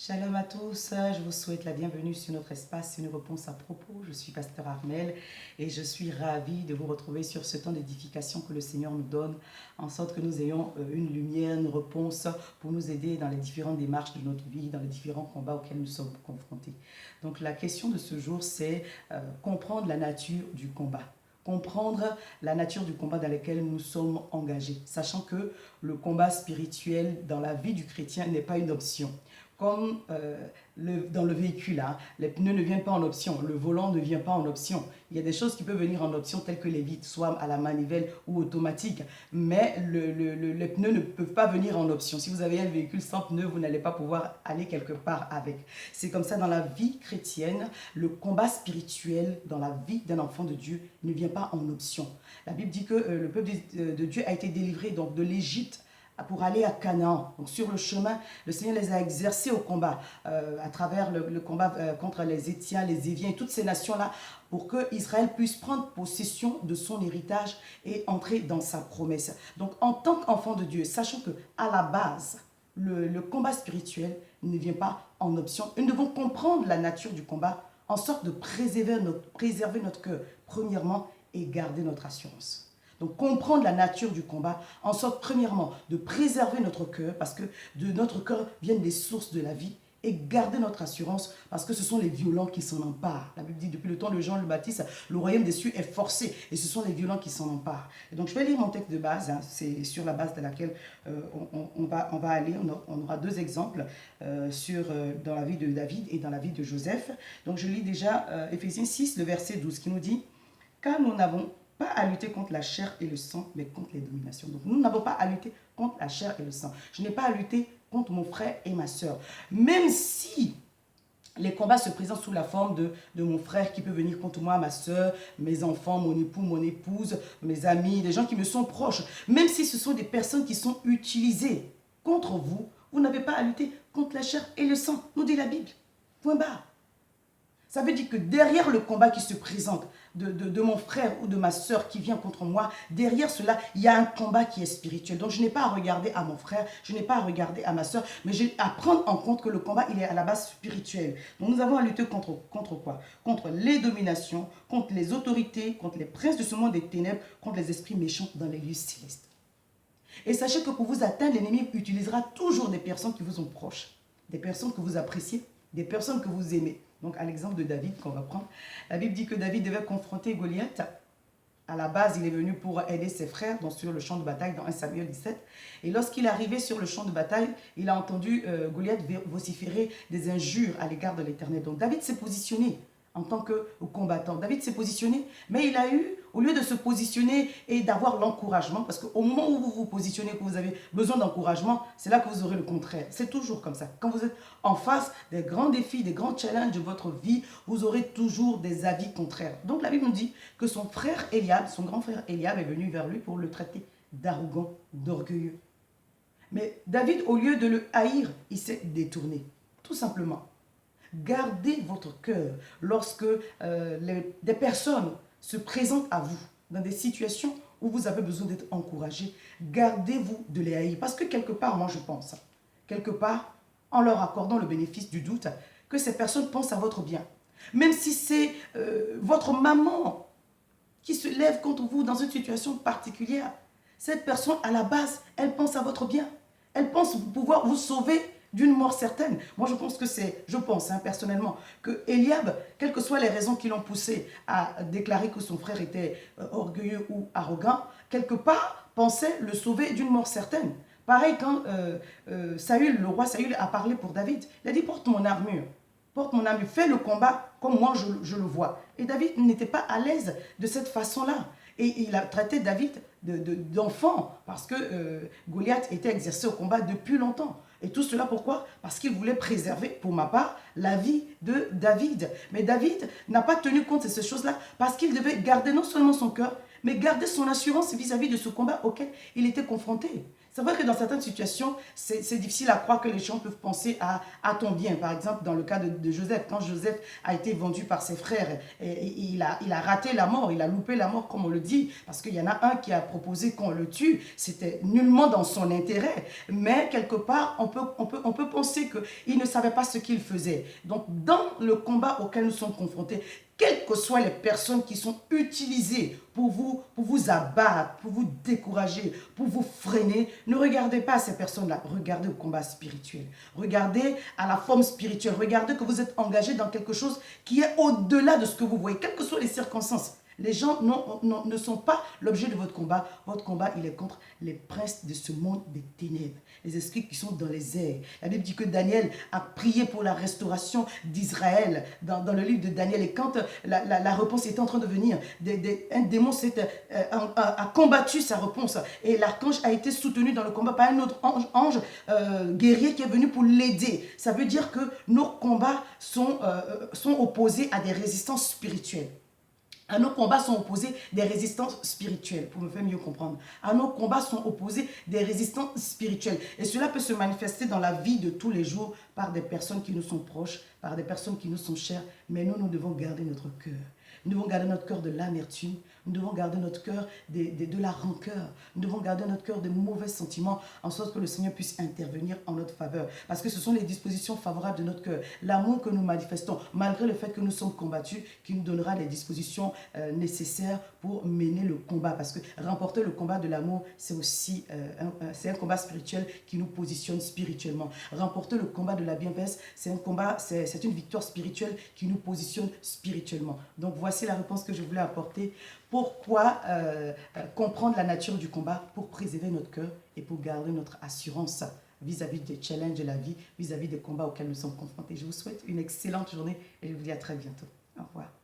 Shalom à tous, je vous souhaite la bienvenue sur notre espace, une réponse à propos. Je suis Pasteur Armel et je suis ravie de vous retrouver sur ce temps d'édification que le Seigneur nous donne, en sorte que nous ayons une lumière, une réponse pour nous aider dans les différentes démarches de notre vie, dans les différents combats auxquels nous sommes confrontés. Donc la question de ce jour, c'est comprendre la nature du combat. Comprendre la nature du combat dans lequel nous sommes engagés, sachant que le combat spirituel dans la vie du chrétien n'est pas une option. Comme dans le véhicule, hein, les pneus ne viennent pas en option, le volant ne vient pas en option. Il y a des choses qui peuvent venir en option, telles que les vitres, soit à la manivelle ou automatique, mais les pneus ne peuvent pas venir en option. Si vous avez un véhicule sans pneus, vous n'allez pas pouvoir aller quelque part avec. C'est comme ça dans la vie chrétienne, le combat spirituel dans la vie d'un enfant de Dieu ne vient pas en option. La Bible dit que le peuple de Dieu a été délivré donc, de l'Égypte pour aller à Canaan. Donc sur le chemin, le Seigneur les a exercés au combat, à travers le combat contre les Étiens, les Éviens et toutes ces nations-là, pour que Israël puisse prendre possession de son héritage et entrer dans sa promesse. Donc en tant qu'enfant de Dieu, sachant que à la base, le combat spirituel ne vient pas en option. Nous devons comprendre la nature du combat en sorte de préserver notre cœur, premièrement, et garder notre assurance. Donc, comprendre la nature du combat, en sorte, premièrement, de préserver notre cœur, parce que de notre cœur viennent les sources de la vie, et garder notre assurance, parce que ce sont les violents qui s'en emparent. La Bible dit, depuis le temps de Jean le Baptiste, le royaume des cieux est forcé, et ce sont les violents qui s'en emparent. Et donc, je vais lire mon texte de base, hein, c'est sur la base de laquelle on va aller, on aura deux exemples dans la vie de David et dans la vie de Joseph. Donc, je lis déjà Éphésiens 6, le verset 12, qui nous dit, « Car nous n'avons pas à lutter contre la chair et le sang, mais contre les dominations. » Donc, nous n'avons pas à lutter contre la chair et le sang. Je n'ai pas à lutter contre mon frère et ma soeur. Même si les combats se présentent sous la forme de mon frère qui peut venir contre moi, ma soeur, mes enfants, mon époux, mon épouse, mes amis, des gens qui me sont proches. Même si ce sont des personnes qui sont utilisées contre vous, vous n'avez pas à lutter contre la chair et le sang, nous dit la Bible. Point barre. Ça veut dire que derrière le combat qui se présente de mon frère ou de ma soeur qui vient contre moi, derrière cela, il y a un combat qui est spirituel. Donc, je n'ai pas à regarder à mon frère, je n'ai pas à regarder à ma soeur, mais j'ai à prendre en compte que le combat, il est à la base spirituel. Donc, nous avons à lutter contre quoi? Contre les dominations, contre les autorités, contre les princes de ce monde des ténèbres, contre les esprits méchants dans les lieux célestes. Et sachez que pour vous atteindre, l'ennemi utilisera toujours des personnes qui vous sont proches, des personnes que vous appréciez, des personnes que vous aimez. Donc, à l'exemple de David qu'on va prendre, la Bible dit que David devait confronter Goliath. À la base, il est venu pour aider ses frères donc sur le champ de bataille dans 1 Samuel 17. Et lorsqu'il est arrivé sur le champ de bataille, il a entendu Goliath vociférer des injures à l'égard de l'Éternel. Donc, David s'est positionné en tant que combattant. David s'est positionné, mais il a eu, au lieu de se positionner et d'avoir l'encouragement, parce qu'au moment où vous vous positionnez, que vous avez besoin d'encouragement, c'est là que vous aurez le contraire. C'est toujours comme ça. Quand vous êtes en face des grands défis, des grands challenges de votre vie, vous aurez toujours des avis contraires. Donc la Bible nous dit que son frère Eliab, son grand frère Eliab est venu vers lui pour le traiter d'arrogant, d'orgueilleux. Mais David, au lieu de le haïr, il s'est détourné, tout simplement. Gardez votre cœur lorsque des personnes se présentent à vous dans des situations où vous avez besoin d'être encouragé. Gardez-vous de les haïr. Parce que quelque part, moi je pense, quelque part, en leur accordant le bénéfice du doute, que ces personnes pensent à votre bien. Même si c'est votre maman qui se lève contre vous dans une situation particulière, cette personne, à la base, elle pense à votre bien. Elle pense pouvoir vous sauver d'une mort certaine. Moi, je pense que personnellement, que Eliab, quelles que soient les raisons qui l'ont poussé à déclarer que son frère était orgueilleux ou arrogant, quelque part, pensait le sauver d'une mort certaine. Pareil quand le roi Saül a parlé pour David. Il a dit, porte mon armure, fais le combat comme moi je le vois. Et David n'était pas à l'aise de cette façon-là. Et il a traité David d'enfant parce que Goliath était exercé au combat depuis longtemps. Et tout cela pourquoi? Parce qu'il voulait préserver, pour ma part, la vie de David. Mais David n'a pas tenu compte de ces choses-là parce qu'il devait garder non seulement son cœur, mais garder son assurance vis-à-vis de ce combat auquel il était confronté. C'est vrai que dans certaines situations, c'est difficile à croire que les gens peuvent penser à ton bien. Par exemple, dans le cas de Joseph, quand Joseph a été vendu par ses frères, il a raté la mort, il a loupé la mort, comme on le dit, parce qu'il y en a un qui a proposé qu'on le tue. C'était nullement dans son intérêt. Mais quelque part, on peut penser qu'il ne savait pas ce qu'il faisait. Donc, dans le combat auquel nous sommes confrontés, quelles que soient les personnes qui sont utilisées pour vous abattre, pour vous décourager, pour vous freiner, ne regardez pas ces personnes-là, regardez au combat spirituel, regardez à la forme spirituelle, regardez que vous êtes engagé dans quelque chose qui est au-delà de ce que vous voyez, quelles que soient les circonstances. Les gens ne sont pas l'objet de votre combat. Votre combat, il est contre les princes de ce monde des ténèbres, les esprits qui sont dans les airs. La Bible dit que Daniel a prié pour la restauration d'Israël dans le livre de Daniel. Et quand la réponse était en train de venir, un démon a combattu sa réponse. Et l'archange a été soutenu dans le combat par un autre ange guerrier qui est venu pour l'aider. Ça veut dire que nos combats sont opposés à des résistances spirituelles. À nos combats sont opposés des résistances spirituelles, pour me faire mieux comprendre. À nos combats sont opposés des résistances spirituelles. Et cela peut se manifester dans la vie de tous les jours par des personnes qui nous sont proches, par des personnes qui nous sont chères. Mais nous devons garder notre cœur. Nous devons garder notre cœur de l'amertume. Nous devons garder notre cœur de la rancœur. Nous devons garder notre cœur de mauvais sentiments, en sorte que le Seigneur puisse intervenir en notre faveur. Parce que ce sont les dispositions favorables de notre cœur. L'amour que nous manifestons, malgré le fait que nous sommes combattus, qui nous donnera les dispositions nécessaires pour mener le combat. Parce que remporter le combat de l'amour, c'est aussi un combat spirituel qui nous positionne spirituellement. Remporter le combat de la bienveillance, c'est une victoire spirituelle qui nous positionne spirituellement. Donc voici la réponse que je voulais apporter. Pourquoi comprendre la nature du combat? Pour préserver notre cœur et pour garder notre assurance vis-à-vis des challenges de la vie, vis-à-vis des combats auxquels nous sommes confrontés. Je vous souhaite une excellente journée et je vous dis à très bientôt. Au revoir.